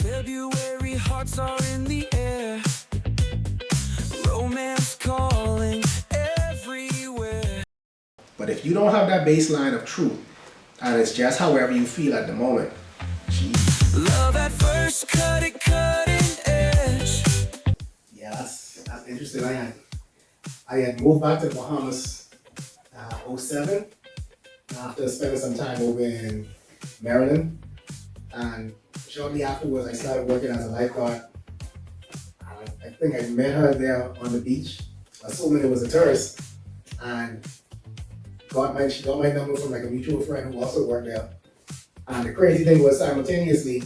February hearts are in the air. Romance calling everywhere. But if you don't have that baseline of truth, and it's just however you feel at the moment, Love at first cutting edge. Yeah, that's interesting. I had moved back to the Bahamas 07 after spending some time over in Maryland, and shortly afterwards I started working as a lifeguard. I think I met her there on the beach, assuming it was a tourist, and she got my number from like a mutual friend who also worked there. And the crazy thing was, simultaneously,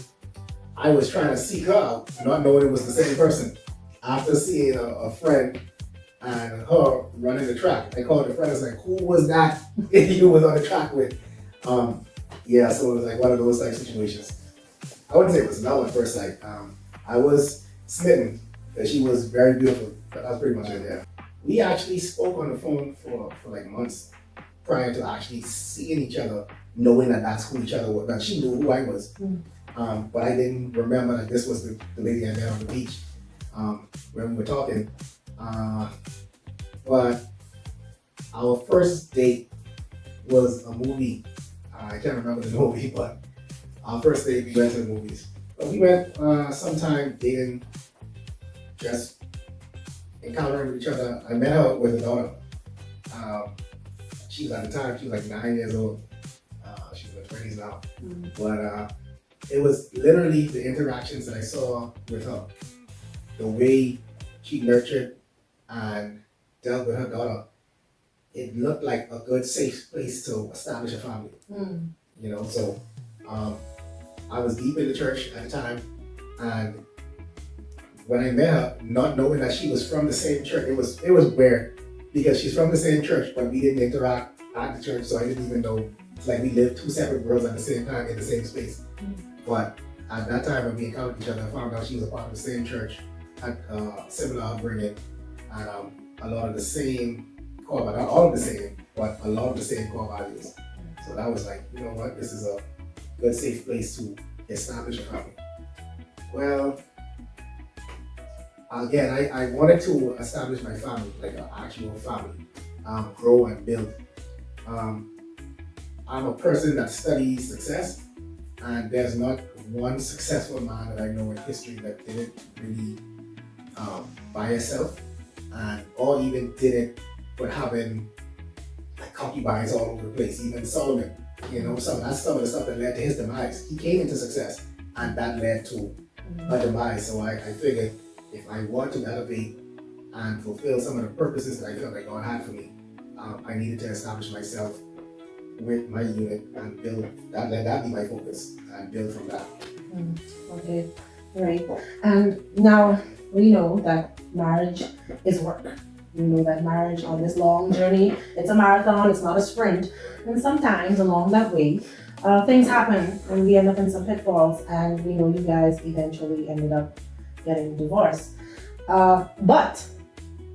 I was trying to seek her out, not knowing it was the same person. After seeing a friend and her running the track, I called the friend and was like, who was that you was on the track with? Yeah, so it was like one of those type situations. I wouldn't say it was love at first sight. I was smitten that she was very beautiful, but that's pretty much it, yeah. We actually spoke on the phone for like months prior to actually seeing each other, knowing that that's who each other was. Now, she knew who I was, but I didn't remember that this was the lady I met on the beach when we were talking. But our first date was a movie. I can't remember the movie, but our first date we went to the movies. But we went sometime dating, just encountering each other. I met her with a daughter. She was at the time, she was like 9 years old. She's in her 20s now. But it was literally the interactions that I saw with her. The way she nurtured and dealt with her daughter. It looked like a good, safe place to establish a family. You know, so I was deep in the church at the time, and when I met her, not knowing that she was from the same church, it was weird because she's from the same church, but we didn't interact at the church, so I didn't even know. It's like we lived two separate worlds at the same time in the same space. But at that time when we encountered each other, I found out she was a part of the same church, had similar upbringing, and a lot of the same core, not all of the same, but a lot of the same core values. So that was like, you know what, this is a good, safe place to establish a family. Well, again, I wanted to establish my family, like an actual family, grow and build. I'm a person that studies success, and there's not one successful man that I know in history that did it really by himself, and or even did it but having like concubines all over the place. Even Solomon, you know, that's some of the stuff that led to his demise. He came into success, and that led to a demise. So I figured if I want to elevate and fulfill some of the purposes that I felt like God had for me, I needed to establish myself with my unit and build that. Let that be my focus and build from that. Okay, right. And now we know that marriage is work. We know that marriage on this long journey, it's a marathon, it's not a sprint. And sometimes along that way, things happen and we end up in some pitfalls, and we know you guys eventually ended up getting divorced. But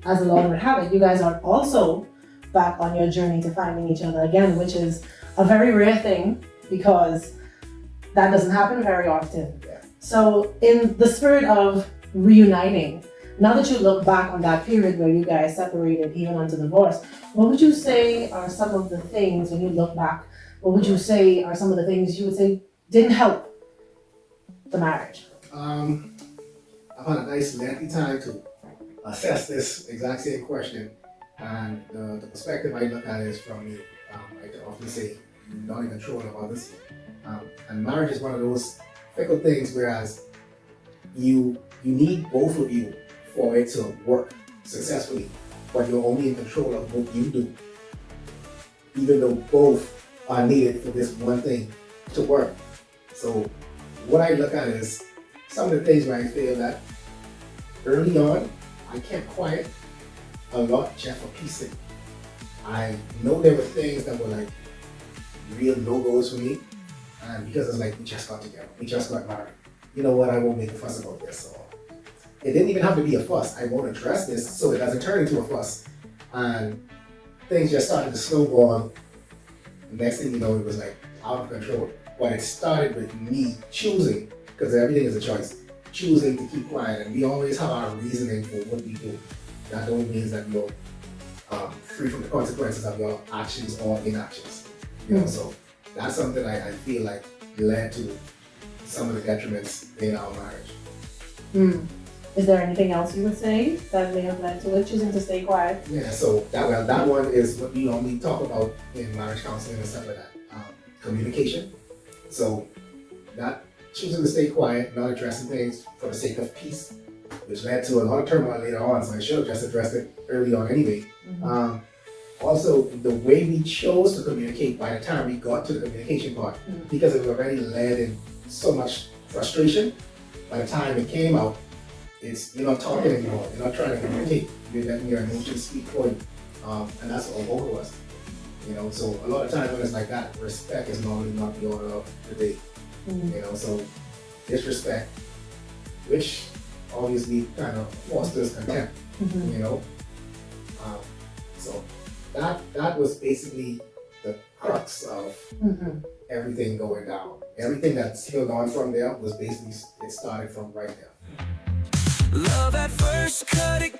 as the Lord would have it, you guys are also back on your journey to finding each other again, which is a very rare thing because that doesn't happen very often. So in the spirit of reuniting, now that you look back on that period where you guys separated even unto divorce, what would you say are some of the things when you look back, what would you say are some of the things you would say didn't help the marriage? I've had a nice lengthy time to assess this exact same question, and the perspective I look at is from me. I can often say, not in control of others. And marriage is one of those fickle things, whereas you need both of you for it to work successfully, but you're only in control of what you do, even though both are needed for this one thing to work. So what I look at is some of the things where I feel that early on, I kept quiet a lot just for peace sake. I know there were things that were like real no-goes for me, and because it's like, we just got together, we just got married. You know what, I won't make a fuss about this. So it didn't even have to be a fuss. I won't address this so it doesn't turn into a fuss. And things just started to snowball. The next thing you know, it was like out of control. But it started with me choosing because everything is a choice. Choosing to keep quiet, and we always have our reasoning for what we do. That don't mean that you're free from the consequences of your actions or inactions. You know, so that's something I feel like led to some of the detriments in our marriage. Is there anything else you would say that may have led to it, choosing to stay quiet? Yeah, so that one is what we normally talk about in marriage counseling and stuff like that. Communication. So that choosing to stay quiet, not addressing things for the sake of peace, which led to a lot of turmoil later on. So I should have just addressed it early on anyway. Also, the way we chose to communicate by the time we got to the communication part, because it was already led in so much frustration, by the time it came out, you're not talking anymore, you're not trying to communicate, you're letting your emotions speak for you. And that's all both of us. You know, so a lot of times when it's like that, respect is normally not the order of the day. You know, so disrespect, which obviously kind of fosters contempt, you know. So that was basically the crux of everything going down. Everything that spilled on from there was basically, it started from right there. Love at first, cut it,